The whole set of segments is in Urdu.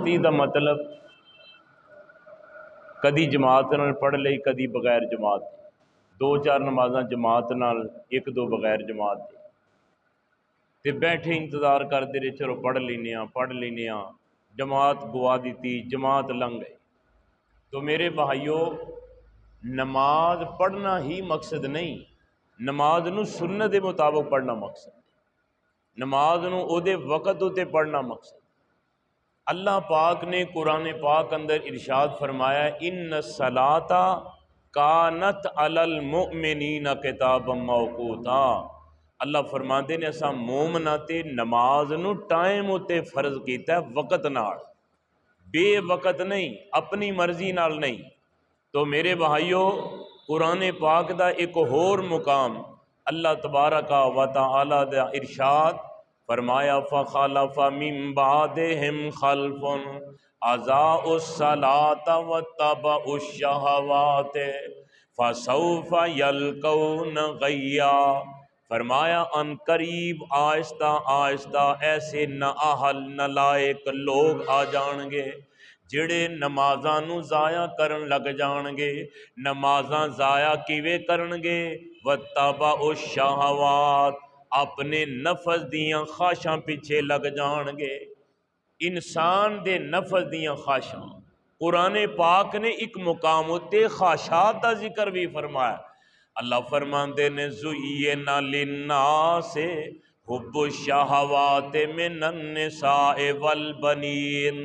سستی دا مطلب کدی جماعت نال پڑھ لئی کدی بغیر جماعت دے، دو چار نمازاں جماعت نال ایک دو بغیر جماعت دے تے بیٹھے انتظار کرتے رہے، چلو پڑھ لینے ہاں، جماعت گوا دیتی، جماعت لنگ گئی۔ تو میرے بھائیو، نماز پڑھنا ہی مقصد نہیں، نماز نو سنت دے مطابق پڑھنا مقصد، نماز نو او دے وقت تے پڑھنا مقصد۔ اللہ پاک نے قرآن پاک اندر ارشاد فرمایا ان الصلاۃ کانت علی المؤمنین کتابا موقوتا۔ اللہ فرماندے نے اساں مومناں تے نماز نو ٹائم اتے فرض کیتا ہے، وقت نال، بے وقت نہیں، اپنی مرضی نال نہیں۔ تو میرے بھائیو، قرآن پاک دا ایک اور مقام اللہ تبارک و تعالی دا ارشاد فرمایا فخلف من بعدہم خلف اضاعوا الصلاۃ واتبعوا الشہوات فسوف یلقون غیا۔ فرمایا ان قریب آہستہ آہستہ ایسے نااہل نالائق لوگ آ جان گے جڑے نمازاں نو ضائع کرن لگ جان گے۔ نمازاں ضائع کیویں کرن گے؟ واتبعوا الشہوات، اپنے نفس دیاں خواہشاں پیچھے لگ جان گے۔ انسان دے نفس دیاں خواہشاں، قرآن پاک نے ایک مقام اتے خواہشات کا ذکر بھی فرمایا۔ اللہ فرماندے نے زُیِّنَ لِلنَّاسِ حُبُّ الشَّہَوَاتِ مِنَ النِّسَاءِ وَالْبَنِينَ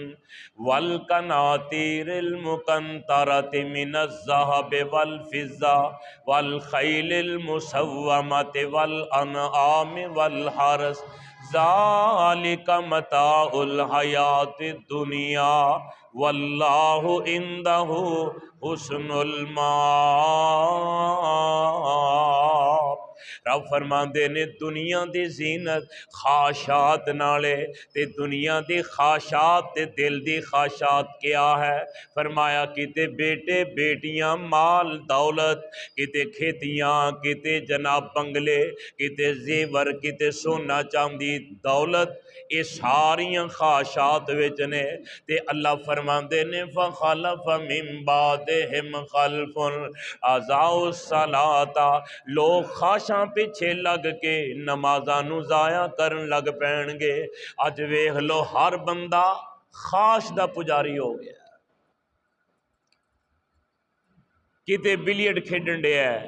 وَالْقَنَاطِيرِ الْمُقَنطَرَةِ مِنَ الذَّهَبِ وَالْفِضَّةِ وَالْخَيْلِ الْمُسَوَّمَةِ وَالْأَنْعَامِ وَالْحَرْثِ ذَلِكَ مَتَاعُ الْحَيَاةِ الدُّنْيَا وَاللَّهُ عِندَهُ حُسْنُ الْمَآبِ۔ رب فرماندے نے دنیا دی زینت خواہشات نالے تے دنیا دی خواہشات تے دل دی خواہشات کیا ہے؟ فرمایا کتے بیٹے بیٹیاں، مال دولت، کتے کھیتیاں، کتے جناب بنگلے، کتے زیور، کتے سونا چاندی دولت، یہ ساریاں خواہشات وچ نے۔ تے اللہ فرماندے نے فخلف من بعدہم خلف اضاعوا الصلاۃ، لوگ خواہشاں پیچھے لگ کے نمازاں نو ضائع کرن لگ پین گے۔ اج ویکھ لو ہر بندہ خواہش دا پجاری ہو گیا، کتے بلیٹ کھیڈن ڈیا ہے،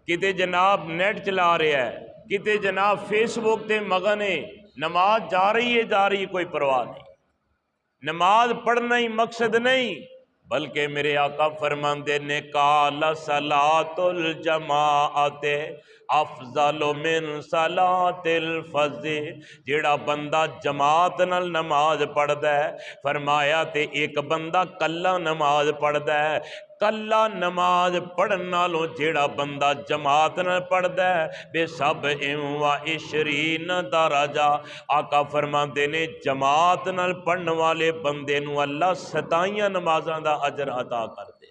کتے جناب نیٹ چلا رہا ہے، کتے جناب فیس بک تے مگن ہے، نماز جا رہی ہے کوئی پرواہ نہیں۔ نماز پڑھنا ہی مقصد نہیں، بلکہ میرے آقا فرماندے نے قال صلاۃ الجماعت افضل من صلاۃ الفرض۔ جیڑا بندہ جماعت نال نماز پڑھدا ہے، فرمایا تے ایک بندہ کلا نماز پڑھدا ہے، کلا نماز پڑھن نالوں جیڑا بندہ جماعت نال پڑھدا ہے بے سب و عشرین درجہ۔ آقا فرماندے نے جماعت نال پڑھن والے بندے نو اللہ 27 نمازاں دا اجر عطا کر دے۔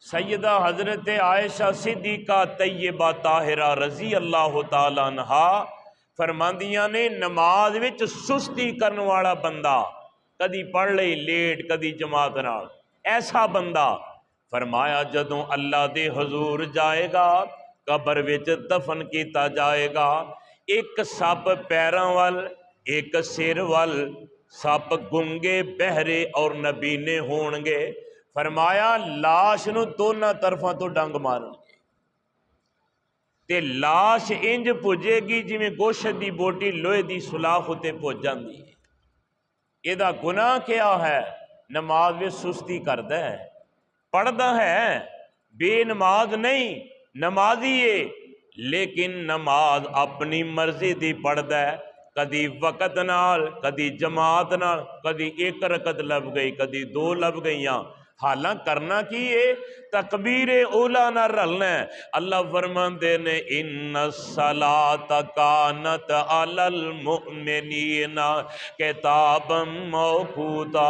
سیدہ حضرت عائشہ صدیقہ طیبہ طاہرہ رضی اللہ تعالیٰ عنہا فرماندیاں نے نماز وچ سستی کرن والا بندہ، کدی پڑھ لئی لیٹ کدی جماعت نال، ایسا بندہ فرمایا جدوں اللہ دے حضور جائے گا، قبر وچ دفن کیتا جائے گا، ایک سپ پیراں وال، ایک سر وال، سپ گنگے بہرے اور نبینے ہون گے۔ فرمایا لاش نو دونوں طرفاں تو ڈنگ مارن گے تے لاش انج پجے گی جویں گوشت دی بوٹی لوہے دی سلاخ اتے پج جاندی ہے۔ ایدا گناہ کیا ہے؟ نماز وچ سستی کردا ہے، پڑھدا ہے، بے نماز نہیں، نمازی ہے، لیکن نماز اپنی مرضی دی پڑھدا ہے، کدی وقت نال، کدی جماعت نال، کدی ایک رکعت لب گئی، کدی دو لب گئیاں، حالاں کرنا کی ہے تکبیر اولا نہ رلنا ہے۔ اللہ فرماندے نے ان الصلاۃ کانت علی المؤمنین کتابا موقوتا،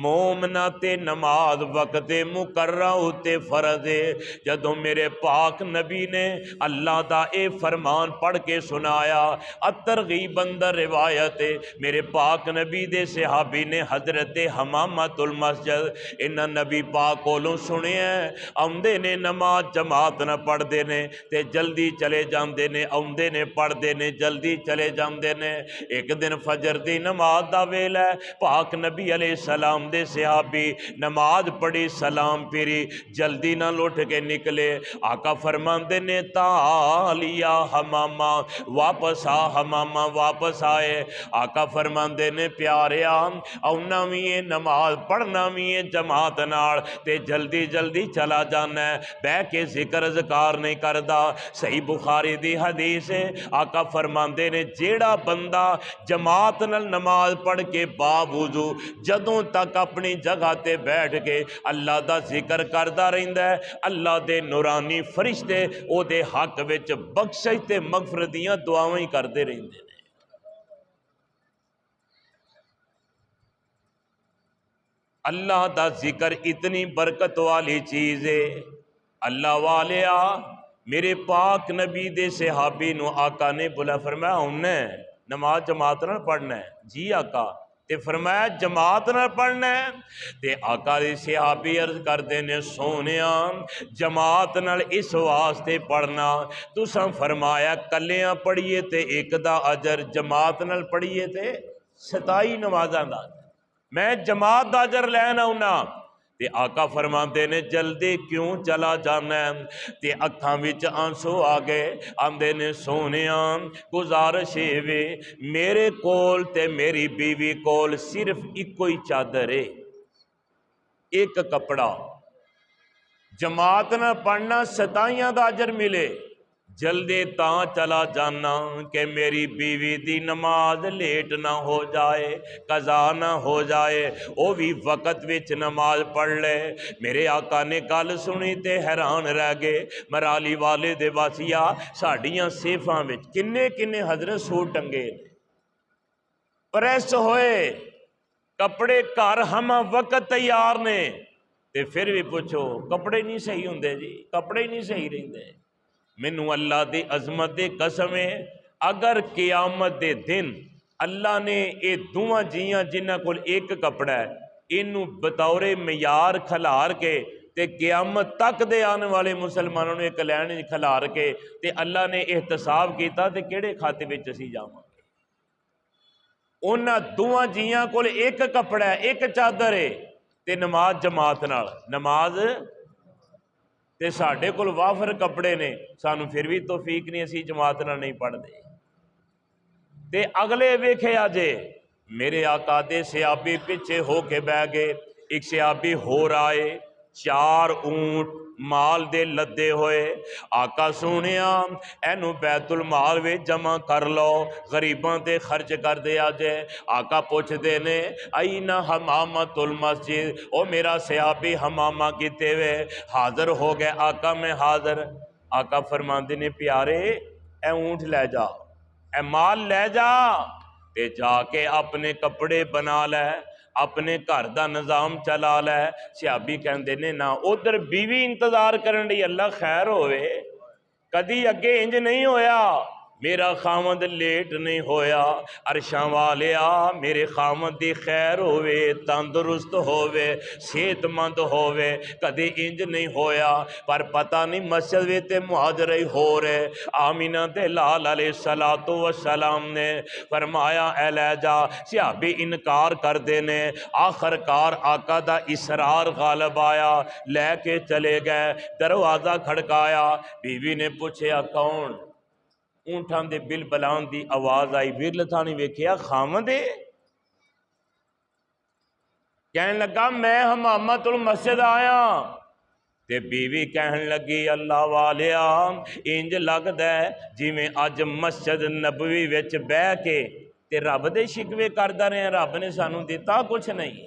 مومنا تے نماز وقت مقررہ تے فرض ہے۔ جدوں میرے پاک نبی نے اللہ دا اے فرمان پڑھ کے سنایا، الترغیب اندر روایت ہے میرے پاک نبی دے صحابی نے حضرت حمامۃ المسجد انہاں نبی پاک کولوں سنیا آمدے نے نماز جماعت نہ پڑھ دے نے تے جلدی چلے جاندے نے، آمدے نے پڑھ دے نے جلدی چلے جاندے نے۔ ایک دن فجر دی نماز دا ویلا ہے، پاک نبی علیہ السلام دے صحابی نماز پڑھی سلام پھری جلدی نہ لوٹ کے نکلے۔ آقا فرماندے نے تالیا حمامہ، واپس آ حمامہ، واپس آئے۔ آقا فرماندے نے پیاریا اونا بھی ہے نماز پڑھنا بھی ہے جماعت نال تے جلدی جلدی چلا جانا ہے، بہ کے ذکر اذکار نہیں کردا۔ صحیح بخاری دی حدیث ہے، آقا فرماندے نے جیڑا بندہ جماعت نال نماز پڑھ کے باوضو جدوں تک اپنی جگہ تے بیٹھ کے اللہ دا ذکر کردا رہندا ہے، اللہ دے نورانی فرشتے او دے حق وچ بخشش تے مغفرت دیاں دعاواں ہی کردے رہندے نے۔ اللہ دا ذکر اتنی برکت والی چیز ہے۔ اللہ والیا میرے پاک نبی دے صحابی نو آقا نے بلا فرمایا انہیں نماز جماعت نہ پڑھنا ہے؟ جی آقا۔ تے فرمایا جماعت نہ پڑھنا ہے؟ تے آقا دے صحابی عرض کردے نے سونیا جماعت نال اس واسطے پڑھنا تساں فرمایا کلیاں پڑھیے تے ایک دا اجر، جماعت نال پڑھیے تے 27 نمازاں دا، میں جماعت دا اجر لینا ہونا۔ تے آقا فرماندے نے جلدی کیوں چلا جانا ہے؟ تے اکھاں وچ آنسو آ گئے، آندے نے سونیا گزارش وے میرے کول تے میری بیوی کول صرف ایک ہی چادر ہے، ایک کپڑا، جماعت نہ پڑھنا 27 دا اجر ملے، جلدی تاں چلا جانا کہ میری بیوی دی نماز لیٹ نہ ہو جائے، قضا نہ ہو جائے، او بھی وقت وچ نماز پڑھ لے۔ میرے آقا نے گل سنی تے حیران رہ گئے، مرالی والے دے واسیا ساڈیاں سیفاں وچ کنے کنے حضرت سوٹ ٹنگے پریس ہوئے کپڑے گھر ہم وقت تیار نے، تے پھر بھی پوچھو کپڑے نہیں صحیح ہوندے جی، کپڑے نہیں صحیح رہندے۔ مینوں اللہ دی عظمت دے قسم ہے اگر قیامت دے دن اللہ نے اے دوواں جیاں جنہاں کول ایک کپڑا ہے اینوں بطور معیار کھلار کے تے قیامت تک دے آنے والے مسلمانوں نے ایک لین کھلار کے تے اللہ نے احتساب کیتا تے کیڑے کھاتے وچ اسی جاواں گے؟ انہاں دوواں جیاں کول ایک کپڑا ہے، ایک چادر ہے تے نماز جماعت نال، نماز تے ساڈے کول وافر کپڑے نے سانو پھر بھی توفیق نہیں، اسی جماعت نال نہیں پڑھ دے۔ تے اگلے ویکھے آجے میرے آقا دے صحابی پیچھے ہو کے بہ گئے، ایک صحابی ہو رائے 4 اونٹ مال دے لدے ہوئے، آقا سونیا اینو بیت المال وچ جمع کر لو غریباں تے خرچ کر دے آجے۔ آقا پوچھ دے نے این حمامۃ المسجد، او میرا صحابی حمامہ کیتے وے؟ حاضر ہو گئے آقا میں حاضر۔ آقا فرماندے نے پیارے اے اونٹ لے جا، اے مال لے جا تے جا کے اپنے کپڑے بنا لے، اپنے گھر دا نظام چلا لے۔ صحابی کہندے نے نا ادھر بیوی انتظار کرن دی، اللہ خیر ہوئے کدی اگے انج نہیں ہویا، میرا خامد لیٹ نہیں ہویا، عرشاں والیا میرے خامد دی خیر ہوئے، تندرست ہوئے، صحت مند ہوئے، کدی انج نہیں ہویا۔ پر پتہ نہیں مسجد ویتے مہاجرے ہو رہے، آمینہ دے لال علیہ السلام نے فرمایا اے لے جا۔ صحابی انکار کر دینے، آخر کار آقا دا اصرار غالب آیا، لے کے چلے گئے، دروازہ کھڑکایا، بیوی نے پوچھیا کون؟ اونٹاں دے بل بلان دی آواز آئی، ورل تھانی ویکھیا خامد ہے؟ کہن لگا میں حمامۃ المسجد آیا۔ تے بیوی کہن لگی اللہ والیا انج لگدا ہے جویں اج مسجد نبوی وچ بہ کے تے رب دے شکوے کردا رہے ہیں، رب نے سانو دیتا کچھ نہیں،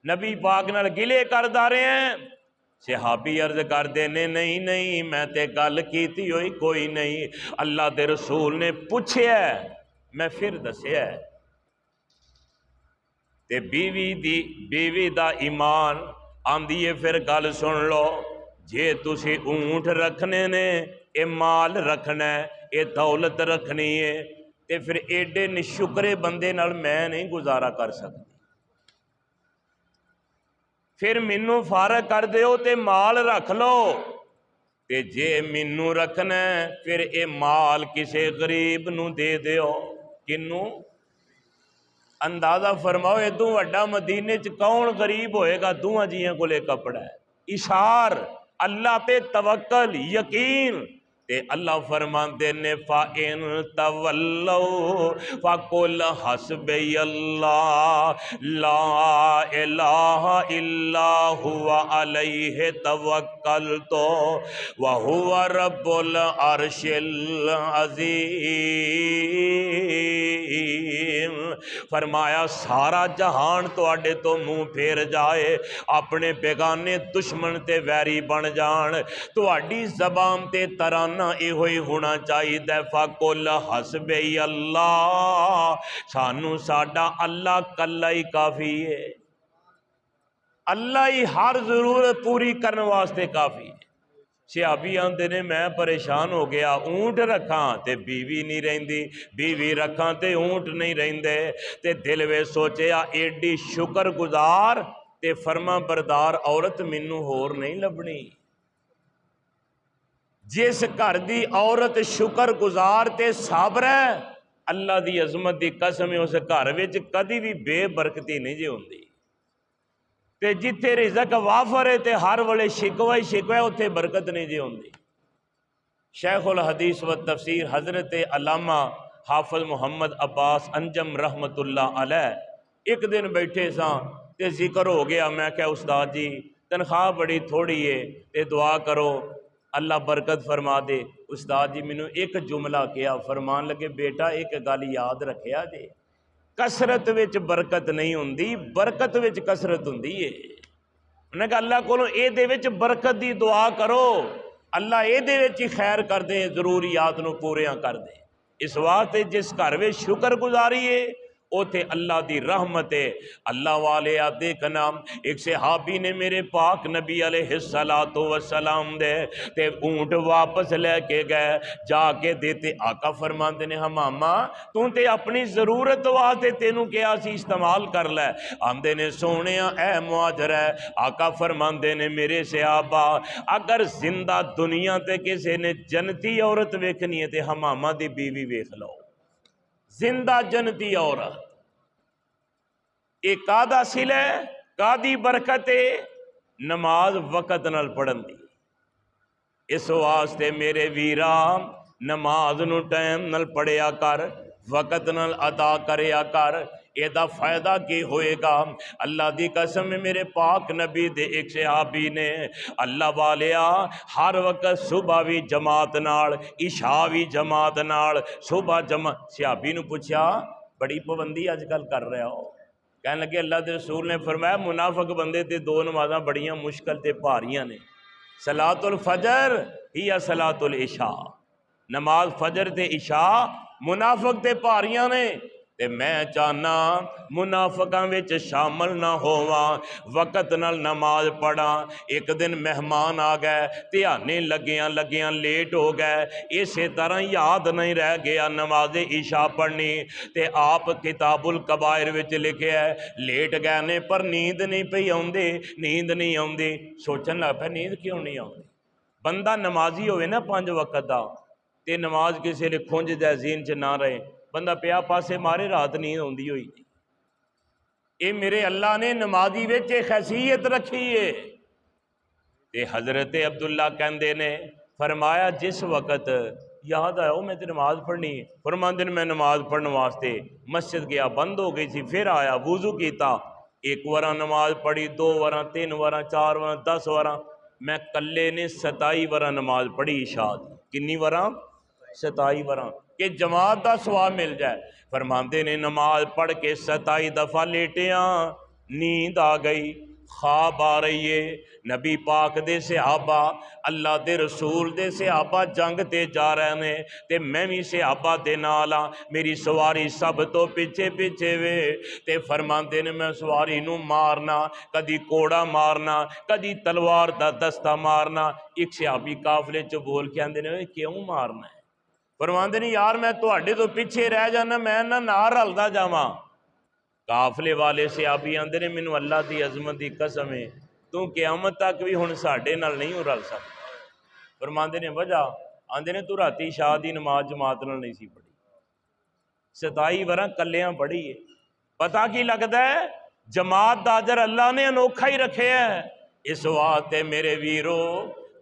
نبی پاک نال گلے کردا رہے ہیں۔ صحابی عرض کردے نے نہیں نہیں میں تے گل کیتی ہوئی کوئی نہیں، اللہ دے رسول نے پوچھیا ہے میں پھر دسیا ہے۔ تے بیوی دا ایمان آندی ہے پھر گل سن لو، جے تسی اونٹ رکھنے نے، اے مال رکھنا ہے، اے دولت رکھنی ہے، تے پھر ایڈے نشکرے بندے نال میں نہیں گزارا کر سکتی، پھر مینوں فارغ کر دیو تے مال رکھ لو، تے جے مینوں رکھنا ہے پھر اے مال کسے غریب نو دے دیو۔ کنوں؟ اندازہ فرماؤ ادوں وڈا مدینے چ کون غریب ہوئے گا؟ دوہاں جیاں کولے کپڑا ہے۔ اشار اللہ پہ توکل یقین تے اللہ فرماندے نے فَإِن تَوَلَّوْا فَقُلْ حَسْبِيَ اللَّهُ لَا إِلَٰهَ إِلَّا هُوَ عَلَيْهِ تَوَكَّلْتُ وَهُوَ رَبُّ الْعَرْشِ الْعَظِيمِ۔ فرمایا سارا جہان تواڈے تو منہ پھیر جائے، اپنے بیگانے دشمن تے ویری بن جان، تواڈی زبان تے ترانہ اے ہوئی ہونا چاہیے فَقُلْ حَسْبِيَ اللَّهُ، سانو ساڈا اللہ کلا ہی کافی ہے، اللہ ہی ہر ضرورت پوری کرنے واسطے کافی ہے۔ صحابی آندے نے میں پریشان ہو گیا، اونٹ رکھاں تے بیوی نہیں رہندی، بیوی رکھاں تے اونٹ نہیں رہندے، تے دل وے سوچیا ایڈی شکر گزار تے فرما بردار عورت مینوں ہور نہیں لبنی۔ جس گھر دی عورت شکر گزار تے صابر ہے، اللہ دی عظمت دی قسم ہے اس گھر وچ کدی بھی بے برکتی نہیں جی ہوندی، تے جتھے رزق وافر ہے تے ہر ویلے شکوہ ہی شکوہ اتھے برکت نہیں جی ہوندی۔ شیخ الحدیث و تفسیر حضرت علامہ حافظ محمد عباس انجم رحمت اللہ علیہ ایک دن بیٹھے ساں تے ذکر ہو گیا، میں کہا استاد جی تنخواہ بڑی تھوڑی ہے تے دعا کرو اللہ برکت فرما دے۔ استاد جی مینوں ایک جملہ کیا، فرمان لگے بیٹا ایک گل یاد رکھیا جے، کثرت وچ برکت نہیں ہوندی، برکت وچ کثرت ہوندی ہے۔ انہاں کہا اللہ کولوں اے دے وچ برکت دی دعا کرو، اللہ اے دے وچ ہی خیر کر دے، ضروریات نو پوریاں کر دے۔ اس واسطے جس گھر وچ شکر گزاری ہے اوتھے اللہ دی رحمت ہے۔ اللہ والے آپ دیکھنا ایک صحابی نے میرے پاک نبی علیہ السلام دے تے اونٹ واپس لے کے گئے، جا کے دیتے آقا فرماندے نے حمامہ تو تے اپنی ضرورت واسطے تینوں کیا سی استعمال کر لے، آندے نے سونیا اے مہاجر ہے، آقا فرماندے نے میرے صحابہ اگر زندہ دنیا تے کسے نے جنتی عورت ویکھنی ہے تے حمامہ دی بیوی ویکھ لو، زندہ جنتی عورت، ایک آدھا سلے کادی برکت نماز وقت نال پڑھن دی۔ اس واسطے میرے ویرام نماز نو ٹائم نال پڑھیا کر، وقت نال ادا کریا کر، اے دا فائدہ کی ہوئے گا۔ اللہ دی قسم میرے پاک نبی دے ایک صحابی نے اللہ والیا ہر وقت صبح بھی جماعت نال، عشاء بھی جماعت نال، صبح جماعت، صحابی نو پوچھا بڑی پابندی اج کل کر رہے ہو؟ کہنے لگے اللہ دے رسول نے فرمایا منافق بندے تے دو نمازاں بڑیاں مشکل تے بھاریاں نے، صلاۃ الفجر یا صلاۃ العشاء، نماز فجر تے عشاء منافق تے بھاریاں نے، تے میں چاہنا منافقاں وچ شامل نہ ہوواں، وقت نال نماز پڑھاں۔ ایک دن مہمان آ گئے، دھیانے لگیاں لیٹ ہو گئے، اسی طرح یاد نہیں رہ گیا نماز عشاء پڑھنی، تے آپ کتاب الکبائر وچ لکھے ہے لیٹ گئے نے پر نیند نہیں پئی آوندی، نیند نہیں آوندی، سوچن لگ پیا نیند کیوں نہیں آوندی؟ بندہ نمازی ہوئے نا 5 وقت دا تے نماز کسی لئے کھنج جائے ذہن چ نہ رہے، بندہ پیا پاسے مارے رات نیند ہوندی ہوئی۔ اے میرے اللہ نے نمازی وچ ایک حیثیت رکھی ہے۔ تے حضرت عبداللہ کہندے نے فرمایا جس وقت یاد آیا میں تے نماز پڑھنی، فرماندے نے میں نماز پڑھنے واسطے مسجد گیا، بند ہو گئی تھی، پھر آیا وضو کیتا، ایک وراں نماز پڑھی، 2 وراں 3 وراں 4 وراں 10 وراں، میں کلے نے 27 وراں نماز پڑھی عشاء دی۔ کنی وراں؟ 27 وراں، کہ جماعت دا ثواب مل جائے۔ فرماندے نے نماز پڑھ کے 27 دفعہ لیٹیاں، نیند آ گئی، خواب آ رہی ہے، نبی پاک دے صحابہ، اللہ دے رسول دے صحابہ جنگ تے جا رہے نے تے میں بھی صحابہ دے نال ہاں، میری سواری سب تو پیچھے پیچھے وے تے فرماندے نے میں سواری نو مارنا، کدی کوڑا مارنا، کدی تلوار دا دستہ مارنا۔ ایک صحابی قافلے چ بول کے آندے نے کیوں مارنا ہے؟ فرماندے نے یار میں تواڈے تو پیچھے رہ جانا، میں نہ نال رلدا جاواں۔ قافلے والے صحابی آندے نے مینوں اللہ دی عظمت دی قسم ہے تو قیامت تک بھی ہن ساڈے نال نہیں رل سکدا۔ فرماندے نے وجہ، آندے نے تو راتی عشاء دی نماز جماعت نال نہیں سی پڑھی، 27 وراں کلیاں پڑھی ہے۔ پتہ کی لگدا ہے جماعت دا اجر اللہ نے انوکھا ہی رکھیا ہے۔ اس واسطے میرے ویرو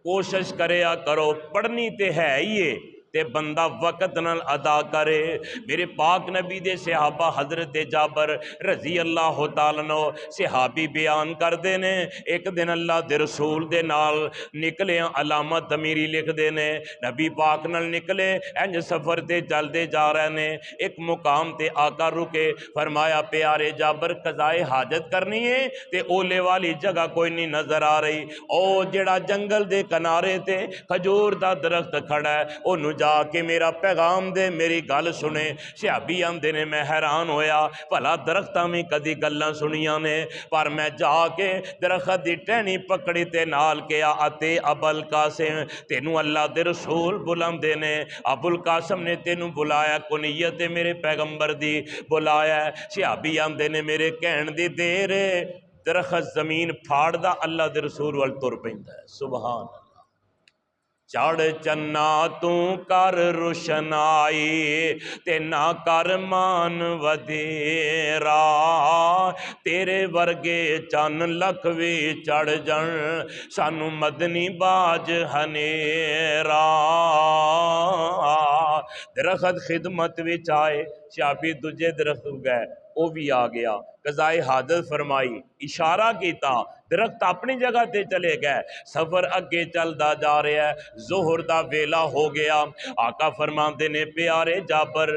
کوشش کریا کرو، پڑھنی تے ہے ہی ہے تے بندہ وقت نال ادا کرے۔ میرے پاک نبی دے صحابہ حضرت جابر رضی اللہ تعالیٰ عنہ صحابی بیان کردے نے ایک دن اللہ دے رسول دے نال نکلے، علامت تمیری لکھ دے نے نبی پاک نال نکلے، انج سفر تے چلدے جا رہے نے، ایک مقام تے آقا رکے، فرمایا پیارے جابر قضائے حاجت کرنی ہے تے اولے والی جگہ کوئی نہیں نظر آ رہی، او جڑا جنگل دے کنارے تے کھجور دا درخت کھڑا ہے او جا کے میرا پیغام دے، میری گل سنے۔ صحابی آندے نے میں حیران ہویا بھلا درختاں میں کدی گلاں سنیاں نے، پر میں جا کے درخت دی ٹہنی پکڑی تے نال کیا اتے ابوالقاسم تینوں اللہ دے رسول بلاندے نے، ابوالقاسم نے تینوں بلایا، کنیت میرے پیغمبر دی بلایا ہے۔ صحابی آندے نے میرے کہن دی دیر ہے، درخت زمین پھاڑدا اللہ دے رسول وال تر پیندا ہے۔ سبحان اللہ۔ چڑھ چنا تو کر روشنائی تے نہ کر مان ودیرا، تیرے ورگے چن لکھ وی چڑھ جن سانو مدنی باج ہنیرا۔ درخت خدمت وچ آئے، صحابی دجے درخت گئے، وہ بھی آ گیا، قضائے حاجت فرمائی، اشارہ کیتا، درخت اپنی جگہ تے چلے گئے، سفر اگے چلدا جا رہا ہے، ظہر دا ویلا ہو گیا، آقا فرماندے نے پیارے جابر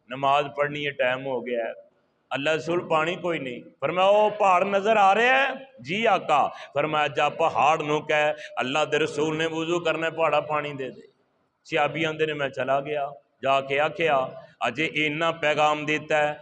نماز پڑھنی ہے، ٹائم ہو گیا ہے۔ اللہ رسول پانی کوئی نہیں، فرمایا او پہاڑ نظر آ رہے ہیں؟ جی آقا۔ فرمایا جا پہاڑ نو کہے اللہ دے رسول نے وضو کرنا ہے، پہاڑا پانی دے دے۔ صحابی آندے نے میں چلا گیا، جا کے آکھیا اجے اینا پیغام دیتا ہے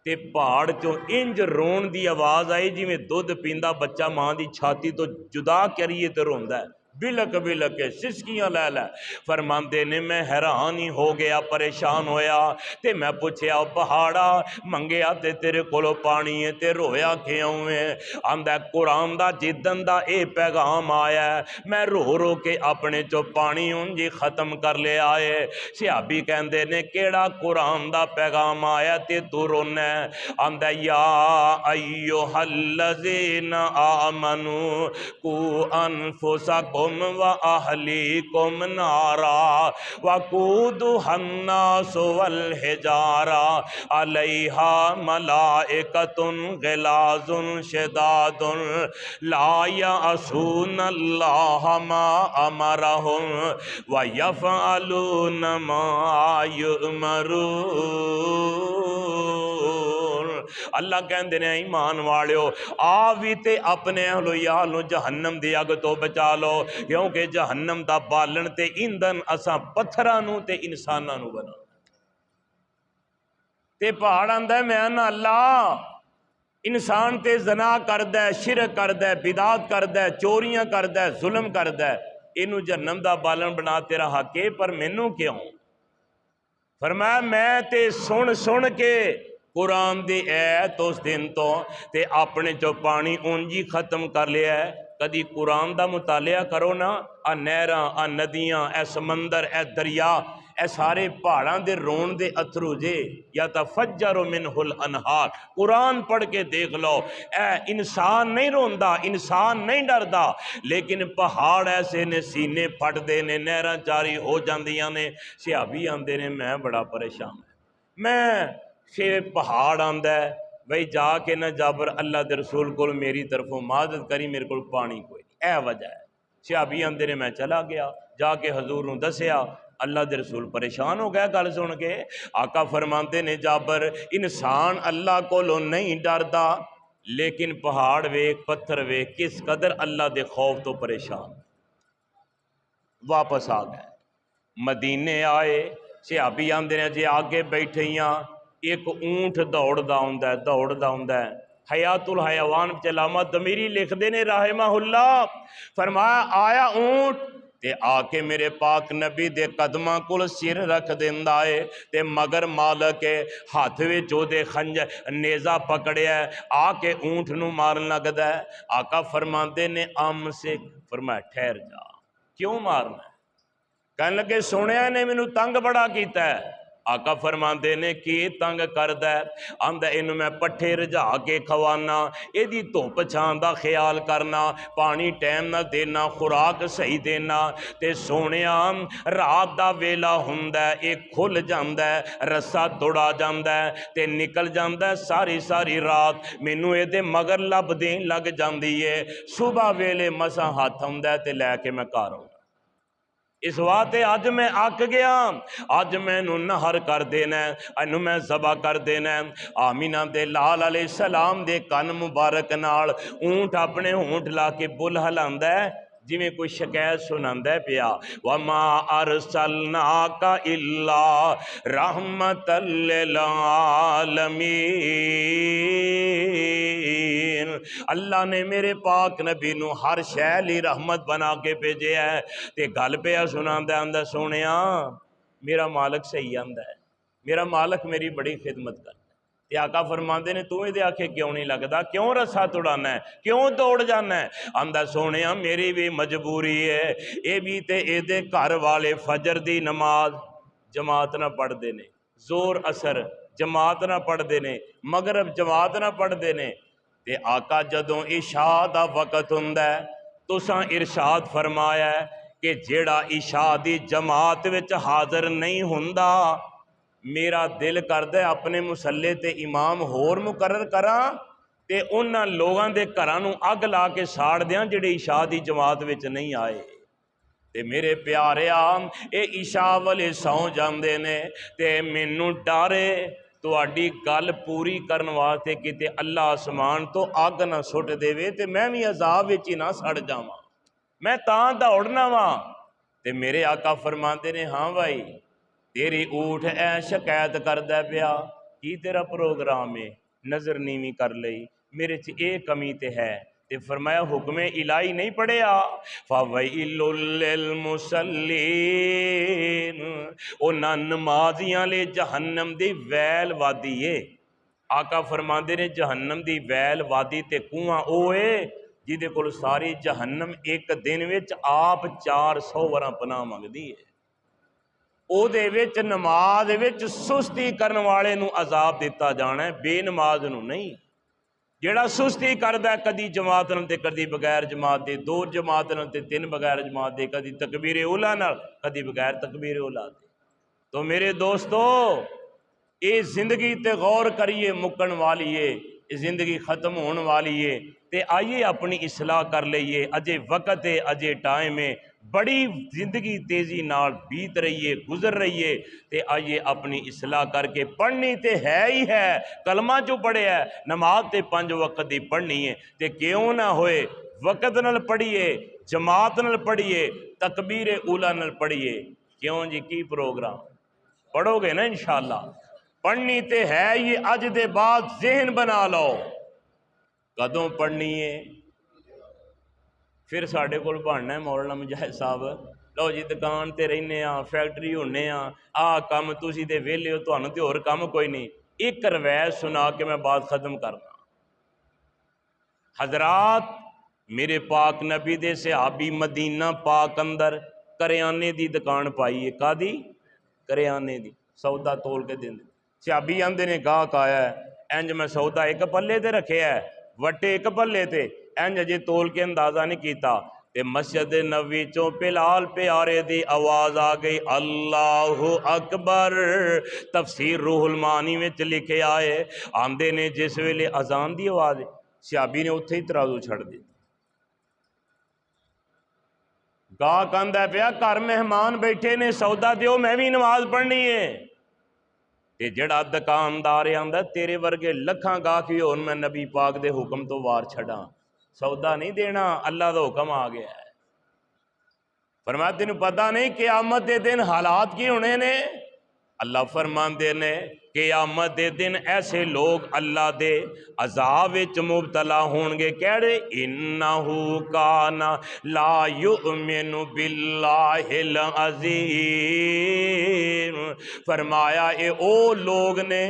تے پہاڑ چوں انج رون دی آواز آئی جی میں دودھ پیندا بچہ ماں دی چھاتی تو جدا کریے تے روندا ہے، بلک بلک کے سسکیاں لے لے۔ فرماندے نے میں حیران ہی ہو گیا، پریشان ہویا تے میں پوچھیا پہاڑا منگیا تے تیرے کولو پانی ہے تے رویا کیوں ہے؟ آندا قرآن دا جدن دا اے پیغام آیا ہے، میں رو رو کے اپنے چو پانی انجی ختم کر لے آئے۔ صحابی کہندے نے کیڑا قرآن دا پیغام آیا تے تو رونا ہے؟ آندا یا ایھا الذین آمنو قو انفسکم و اہلیکم نارا وقودھا الناس والحجارہ علیہا ملائکۃ غلاظ شداد لا یعصون اللہ ما امرہم ویفعلون ما یؤمرون۔ اللہ کہندے نے ایمان والےو آ بھی تے اپنے اہل و یال نو جہنم دی اگ تو بچا لو، کیونکہ جہنم دا بالن تے ایندھن اساں پتھراں نو تے انساناں نو بنا تے پہاڑ آندا ہے میں نہ اللہ انسان تے زنا کردا ہے، شرک کردا ہے، بدعت کردا ہے، چوریاں کردا ہے، ظلم کردا ہے، اینو جہنم دا بالن بنا تیرا حق ہے، پر مینوں کیوں؟ فرمایا میں تے سن سن کے قرآن دی ایت اس دن تو تے اپنے جو پانی اونجی ختم کر لیا ہے۔ کدی قرآن دا مطالعہ کرو نا، آ نہراں، آ ندیاں، اے سمندر، اے دریا، اے سارے پہاڑاں دے رون دے اتھرو جے یا تفجر منہ الانہار۔ قرآن پڑھ کے دیکھ لو، اے انسان نہیں روندا، انسان نہیں ڈردا، لیکن پہاڑ ایسے نے سینے پھٹ دے نے، نہراں جاری ہو جاندیاں نے۔ صحابی آندے نے میں بڑا پریشان میں پہاڑ آندا ہے بھئی جا کے نہ جابر اللہ دے رسول کو میری طرفوں معذرت کری، میرے کو پانی کوئی نہیں، اے وجہ ہے۔ صحابی آندے نے میں چلا گیا، جا کے حضور نو دسیا، اللہ دے رسول پریشان ہو گیا گل سن کے۔ آقا فرماندے نے جابر انسان اللہ کو نہیں ڈردا، لیکن پہاڑ ویک پتھر ویک کس قدر اللہ دے خوف تو پریشان، واپس آ گئے۔ مدینے آئے، صحابی آندے نے جی آگے بیٹھے ہاں، ایک اونٹ دوڑدا ہوندا ہے۔ حیات الحیوان علامہ دمیری لکھ دے نے رحمہ اللہ، فرمایا آیا اونٹ تے آ کے میرے پاک نبی دے قدماں کول سر رکھ دیندا ہے تے مگر مالک ہاتھ وچ دے خنجر نیزہ پکڑیا ہے، آ کے اونٹ نو مارن لگدا ہے۔ آقا فرماندے نے سے فرمایا ٹھہر جا، کیوں مارنا ہے؟ کہنے لگے سونے نے مینوں تنگ بڑا کیتا ہے۔ آقا فرماندے نے کی تنگ کردا ہے؟ آندا اینو میں پٹھے رجھا کے کھوانا، ایدی دھوپ چھاں دا خیال کرنا، پانی ٹائم نہ دینا، خوراک صحیح دینا، تے سونیا رات دا ویلا ہوندا ہے، ایک کھل جاندا ہے، رسا توڑا جاندا ہے تے نکل جاندا ہے، ساری ساری رات مینوں اے دے مگر لب دین لگ جاندی ہے، صبح ویلے مساں ہاتھ ہوندا ہے تے لے کے میں گھر آؤں۔ اس واسطے اج میں اک گیا، اج میں نہر کر دینا ہے، اینو میں ذبح کر دینا ہے۔ آمینہ دے لال علیہ السلام دے کن مبارک نال اونٹ اپنے ہونٹ لا کے بل ہلاندا ہے جی میں کوئی شکایت سناندا ہے پیا۔ وما ارسلناک الا رحمت للعالمین، اللہ نے میرے پاک نبی نو ہر شے لی رحمت بنا کے بھیجے ہے۔ تے گل پیا سناندا آندا سونیا میرا مالک صحیح آندا ہے، میرا مالک میری بڑی خدمت کرتا ہے۔ تے آقا فرماندے نے تو دے آکھے کیوں نہیں لگدا، کیوں رسا توڑانا ہے، کیوں دوڑ جانا ہے؟ آندا سونیا میری بھی مجبوری ہے، اے بھی تے اے دے گھر والے فجر دی نماز جماعت نہ پڑھ دے نے، زور اثر جماعت نہ پڑھ دے نے، مغرب جماعت نہ پڑھ دے نے۔ تے آقا جدوں عشاء دا وقت ہوندا ہے تساں ارشاد فرمایا ہے کہ جیڑا عشاء دی جماعت وچ حاضر نہیں ہوندا میرا دل کردا ہے اپنے مسلے تے امام ہور مقرر کراں تے انہاں لوگاں دے گھراں نوں اگ لا کے ساڑ دیاں جڑے عشاء دی جماعت وچ نہیں آئے۔ تے میرے پیاریا اے عشاء والے سو جاندے نے تے مینوں ڈارے تواڈی گل پوری کرن واسطے کتے اللہ آسمان تو اگ نہ سٹ دے تے میں بھی عذاب وچ ہی نہ سڑ جاواں، میں تاں دوڑنا واں۔ تے میرے آقا فرماندے نے ہاں بھائی تیری اونٹ اے شکایت کردا پیا، کی تیرا پروگرام ہے؟ نظر نیوی کر لئی میرے چ اے کمی تے ہے۔ تے فرمایا حکم الہی نہیں پڑھیا فَوَيْلٌ لِّلْمُصَلِّينَ، اونا نمازیاں لے جہنم دی ویل وادی ہے۔ آقا فرماندے نے جہنم دی ویل وادی تے کنواں اوے جیدے کول ساری جہنم ایک دن وچ آپ 400 وراں پناہ منگدی ہے۔ او دے وچ نماز وچ سستی کرن والے نو عذاب دیتا جانا ہے، بے نماز نو نہیں۔ جیڑا سستی کردا ہے کدی جماعت نال تے کدی بغیر جماعت دے، 2 جماعت نال تے 3 بغیر جماعت دے، کدی تکبیر اولا نال کدی بغیر تکبیر اولا دے۔ تو میرے دوستو اے زندگی تے غور کریے، مکن والی ہے، اے زندگی ختم ہون والی ہے، تے آئیے اپنی اصلاح کر لئیے، اجے وقت ہے، اجے ٹائم ہے، بڑی زندگی تیزی نال بیت رہی ہے، گزر رہی ہے، تے آئیے اپنی اصلاح کر کے پڑھنی تے ہے ہی ہے، کلمہ جو پڑھے ہے، نماز تے 5 وقت دی پڑھنی ہے، تے کیوں نہ ہوئے وقت نال پڑھیے، جماعت نال پڑھیے، تکبیر اولا نال پڑھیے، کیوں جی کی پروگرام؟ پڑھو گے نا انشاءاللہ، پڑھنی تے ہے یہ اج دے بعد ذہن بنا لو، کدوں پڑھنی ہے؟ پھر ساڑھے کول باننا ہے مولانا مجاہد صاحب لو جی دکان تے رہنے ہاں، فیکٹری ہونے ہاں، کام تسی تے ویلے ہو تانوں تے اور کام کوئی نہیں۔ ایک روایت سنا کے میں بات ختم کرنا۔ حضرات میرے پاک نبی دے صحابی مدینہ پاک اندر کریانے دی دکان پائی ہے، کا دی؟ کریانے دی، سودا تول کے دن صحابی آندے نے گاہک آیا ہے، انج میں سودا ایک پلے تے رکھے ہے، وٹے ایک پلے تے، انج اجے تول کے اندازہ نہیں کیتا تے مسجد نبوی چوں بلال پیارے دی آواز آ گئی اللہ اکبر۔ تفسیر روح المعانی وچ لکھے آئے آندے نے جس ویلے اذان دی آواز صحابی نے اتھے ہی ترازو چھڑ دی، گاہک آندا پیا گھر مہمان بیٹھے نے سودا دیو میں بھی نماز پڑھنی ہے۔ تے جڑا دکاندار آندا تیرے ورگے لکھاں گاہک ہی ہون میں نبی پاک دے حکم تو وار چھڑاں، سودا نہیں دینا، اللہ دا حکم آ گیا ہے۔ فرمایا تینوں پتہ نہیں قیامت دے دن حالات کی ہونے نے؟ اللہ فرماندے نے قیامت دے دن ایسے لوگ اللہ دے عذاب وچ مبتلا ہون گے، کہڑے انہو کان لا یؤمن باللہ العظیم، فرمایا اے او لوگ نے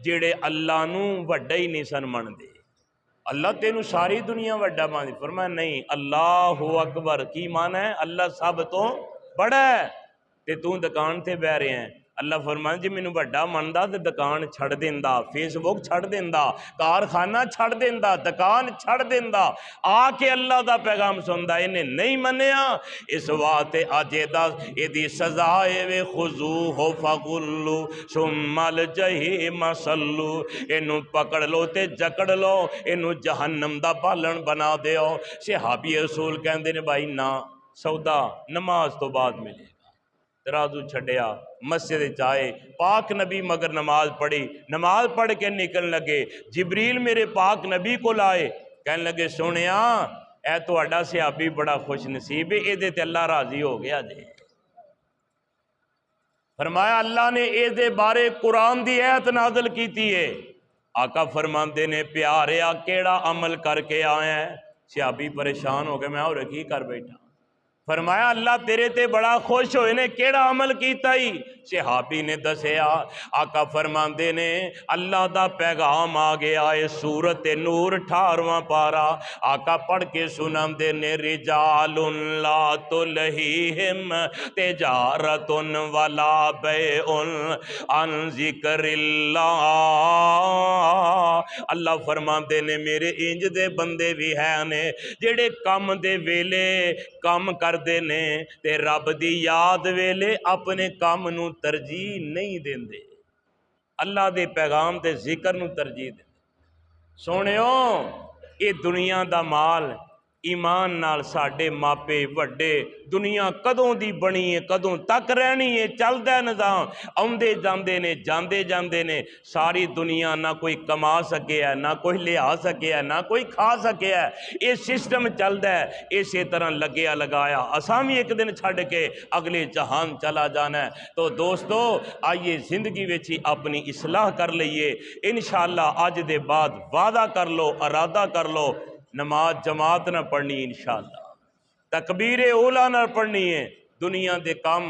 جڑے اللہ نو وڈا ہی نہیں سن مندے۔ اللہ تینوں ساری دنیا وڈا ماندی، فرمایا نہیں، اللہ اکبر کی مانا ہے اللہ سب تو بڑا ہے، تے تو دکان تے بہ رہے ہیں۔ اللہ فرمایا جی مینوں وڈا مندا تے دکان چھڑ دیندا، فیس بک چھڑ دیندا، کارخانہ چھڑ دیندا، دکان چھڑ دیندا، آ کے اللہ دا پیغام سندا، انہیں نہیں منیا، اس واسطے اج دی سزا اے خذوہ فغلوا ثم الجحیم صلوا، اینو پکڑ لو تے جکڑ لو، اینو جہنم دا بالن بنا دیو۔ صحابی رسول کہندے نے بھائی نہ، سودا نماز تو بعد ملے گا۔ ترازو چھڈیا، مسجد چائے، پاک نبی مگر نماز پڑھی، نماز پڑھ کے نکل لگے، جبریل میرے پاک نبی کو لائے، کہنے لگے سنیا اے تہاڈا صحابی بڑا خوش نصیب ہے، اے تے اللہ راضی ہو گیا جی۔ فرمایا اللہ نے اے دے بارے قرآن دی ایت نازل کیتی ہے۔ آقا فرماندے نے پیاریا کیڑا عمل کر کے آیا ہے؟ صحابی پریشان ہو گئے، میں اور کی کر بیٹھا؟ فرمایا اللہ تیرے تے بڑا خوش ہوئے نے، کیڑا عمل کیتا ہی؟ صحابی نے دسیا، آقا فرماندے نے اللہ دا پیغام آ گیا ہے، سورت نور 18واں پارا، آقا پڑھ کے سناندے نے رجال لا تلہیہم تجارت ولا بیع عن ذکر اللہ، اللہ فرماندے نے میرے انج دے بندے بھی ہیں نے جڑے کم دے ویلے کم کر دے نے تے رب دی یاد ویلے اپنے کام نو ترجیح نہیں دیندے، اللہ دے پیغام تے ذکر نو ترجیح دیندے۔ سونیو اے دنیا دا مال ایمان نال ساڈے ماپے وڈے دنیا کدوں دی بنی ہے کدوں تک رہنی ہے، چلدا ہے نظام، آندے جاندے نے جاندے جاندے نے، ساری دنیا نہ کوئی کما سکے ہے، نہ کوئی لیا سکے ہے، نہ کوئی کھا سکے ہے، یہ سسٹم چلدا ہے، اسی طرح لگیا لگایا اساں بھی ایک دن چھڈ کے اگلے جہان چلا جانا ہے۔ تو دوستو آئیے زندگی وچ ہی اپنی اصلاح کر لئیے، انشاءاللہ اج دے بعد وعدہ کر لو، ارادہ کر لو، نماز جماعت نہ پڑھنی انشاءاللہ، تکبیر اولا نہ پڑھنی ہے، دنیا دے کام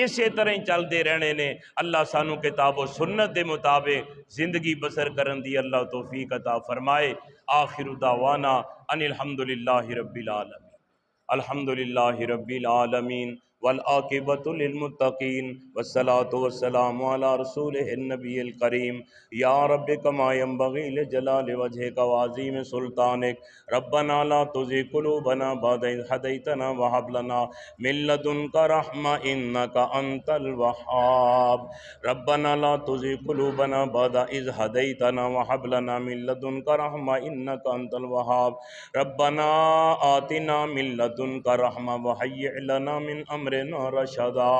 اسی طرح ہی چلتے رہنے نے۔ اللہ سانو کتاب و سنت دے مطابق زندگی بسر کرن دی اللہ توفیق عطا فرمائے۔ آخر دعوانا ان الحمدللہ رب العالمین، الحمدللہ رب العالمین والعاقبۃ للمتقین والصلاة والسلام علی رسولہ النبی الکریم۔ یا رب کما ینبغی لجلال وجہک وعظیم سلطانک، ربنا لا تزغ قلوبنا بعد اذ ہدیتنا وہب لنا من لدنک رحمہ انک انت الوہاب، ربنا لا تزغ قلوبنا بعد اذ ہدیتنا وہب لنا من لدنک رحمہ انک انت الوہاب، ربنا آتنا من لدنک رحمہ وہیئ لنا من امرنا رشدا،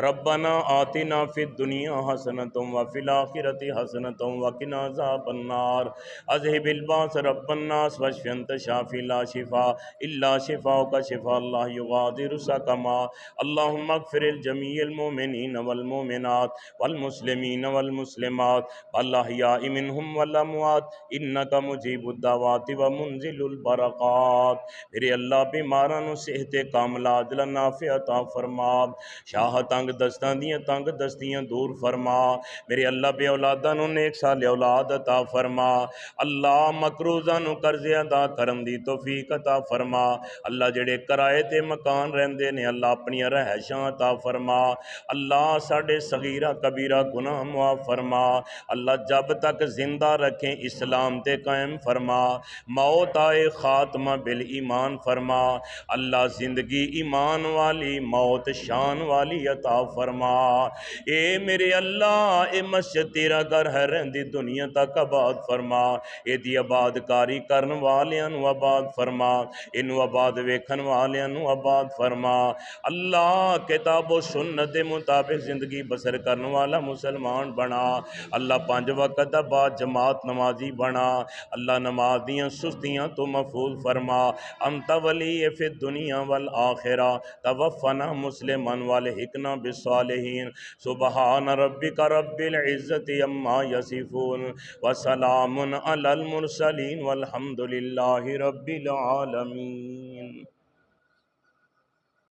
ربنا آتنا فی الدنیا حسنۃ وفی الآخرۃ حسنۃ وقنا عذاب النار، اذھب الباس رب الناس واشف انت شافی لا شفاء الا شفاؤک شفاء لا یغادر سقما، اللہم اغفر لجمیع المؤمنین والمؤمنات والمسلمین والمسلمات الاحیاء منہم والاموات انک مجیب الدعوات ومنزل البرکات، میرے اللہ بیماراں نو صحت کاملہ عاجلہ نافع عطا فرما، شاہ تنگ دستاں دیاں تنگ دستیاں دور فرما، میرے اللہ بے اولاداں نو نیک صالح اولاد عطا فرما، اللہ مقروضاں نو قرض ادا کرن دی توفیق عطا فرما، اللہ جڑے کرائے تے مکان رہندے نے اللہ اپنی رہائشاں عطا فرما، اللہ ساڈے صغیرہ کبیرہ گناہ معاف فرما، اللہ جب تک زندہ رکھیں اسلام تے قائم فرما، موت آئے خاتمہ بالایمان فرما، اللہ زندگی ایمان والی موت شان والی عطا فرما۔ اے میرے اللہ اے مسجد تیرا گھر ہے رہندی دنیا تک آباد فرما، اے دی آباد کاری کرن والیاں نو آباد فرما، اینو آباد ویکھن والیاں نو آباد فرما۔ اللہ کتاب و سنت دے مطابق زندگی بسر کرن والا مسلمان بنا۔ اللہ 5 وقت دا بعد جماعت نمازی بنا۔ اللہ نماز دیاں سستیاں تو محفوظ فرما۔ انت ولی فی الدنیا والآخرہ، توفنا مسلمان والحقنا بالصالحین۔ سبحان ربک رب العزت عما یصفون وسلام علی المرسلین والحمد للہ رب العالمین۔